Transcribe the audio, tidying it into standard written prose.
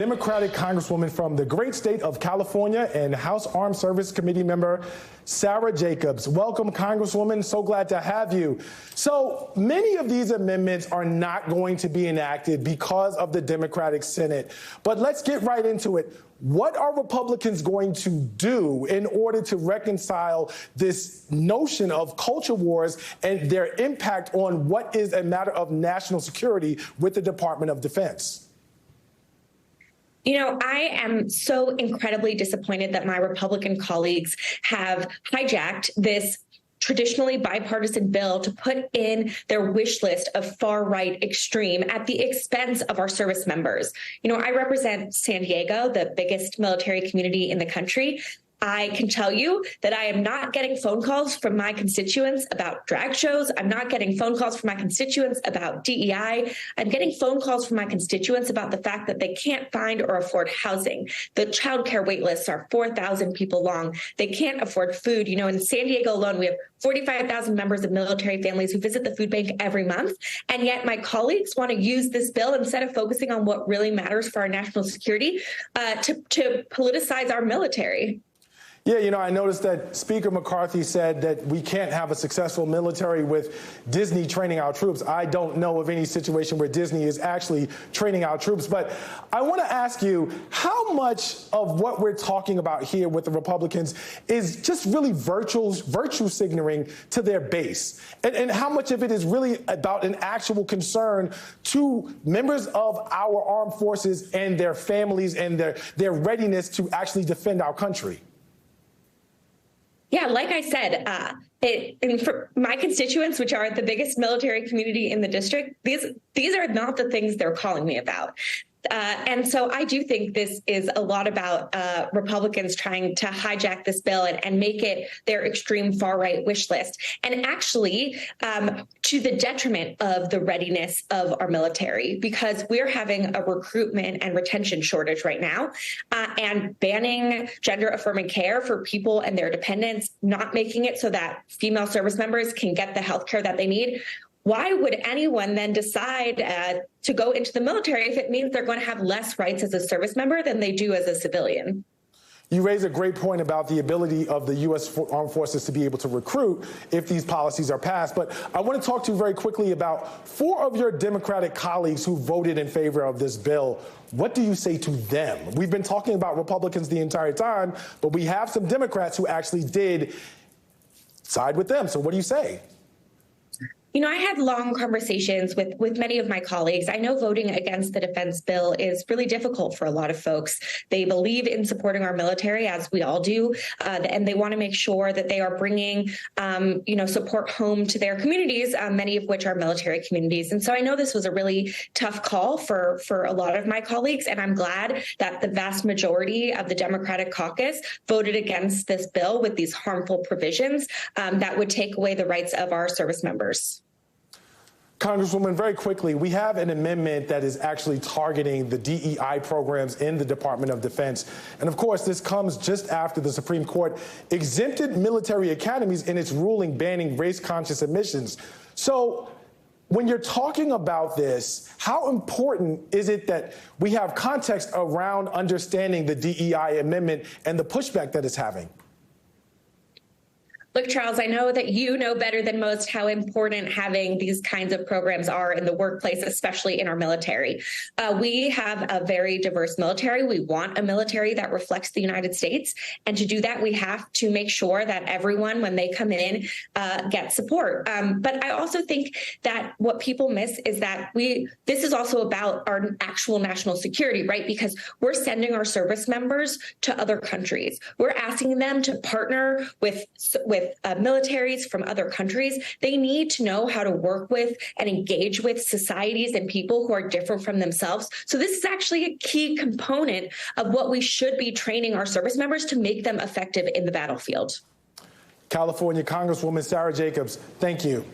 Democratic Congresswoman from the great state of California and House Armed Service Committee member Sara Jacobs. Welcome, Congresswoman. So glad to have you. So many of these amendments are not going to be enacted because of the Democratic Senate. But let's get right into it. What are Republicans going to do in order to reconcile this notion of culture wars and their impact on what is a matter of national security with the Department of Defense? You know, I am so incredibly disappointed that my Republican colleagues have hijacked this traditionally bipartisan bill to put in their wish list of far-right extreme at the expense of our service members. You know, I represent San Diego, the biggest military community in the country. I can tell you that I am not getting phone calls from my constituents about drag shows. I'm not getting phone calls from my constituents about DEI. I'm getting phone calls from my constituents about the fact that they can't find or afford housing. The childcare wait lists are 4,000 people long. They can't afford food. You know, in San Diego alone, we have 45,000 members of military families who visit the food bank every month. And yet my colleagues want to use this bill instead of focusing on what really matters for our national security to politicize our military. Yeah, you know, I noticed that Speaker McCarthy said that we can't have a successful military with Disney training our troops. I don't know of any situation where Disney is actually training our troops. But I want to ask you, how much of what we're talking about here with the Republicans is just really virtue signaling to their base? And how much of it is really about an actual concern to members of our armed forces and their families and their readiness to actually defend our country? Yeah, like I said, and for my constituents, which are the biggest military community in the district, these are not the things they're calling me about. And so I do think this is a lot about Republicans trying to hijack this bill and make it their extreme far-right wish list, and actually to the detriment of the readiness of our military, because we're having a recruitment and retention shortage right now, and banning gender-affirming care for people and their dependents, not making it so that female service members can get the health care that they need. Why would anyone then decide to go into the military if it means they're going to have less rights as a service member than they do as a civilian? You raise a great point about the ability of the U.S. Armed Forces to be able to recruit if these policies are passed. But I want to talk to you very quickly about 4 of your Democratic colleagues who voted in favor of this bill. What do you say to them? We've been talking about Republicans the entire time, but we have some Democrats who actually did side with them. So what do you say? You know, I had long conversations with many of my colleagues. I know voting against the defense bill is really difficult for a lot of folks. They believe in supporting our military, as we all do, and they want to make sure that they are bringing, support home to their communities, many of which are military communities. And so I know this was a really tough call for a lot of my colleagues, and I'm glad that the vast majority of the Democratic caucus voted against this bill with these harmful provisions that would take away the rights of our service members. Congresswoman, very quickly, we have an amendment that is actually targeting the DEI programs in the Department of Defense. And of course, this comes just after the Supreme Court exempted military academies in its ruling banning race-conscious admissions. So when you're talking about this, how important is it that we have context around understanding the DEI amendment and the pushback that it's having? Look, Charles, I know that you know better than most how important having these kinds of programs are in the workplace, especially in our military. We have a very diverse military. We want a military that reflects the United States. And to do that, we have to make sure that everyone, when they come in, gets support. But I also think that what people miss is that this is also about our actual national security, right? Because we're sending our service members to other countries. We're asking them to partner with militaries from other countries. They need to know how to work with and engage with societies and people who are different from themselves. So this is actually a key component of what we should be training our service members to make them effective in the battlefield. California Congresswoman Sara Jacobs, thank you.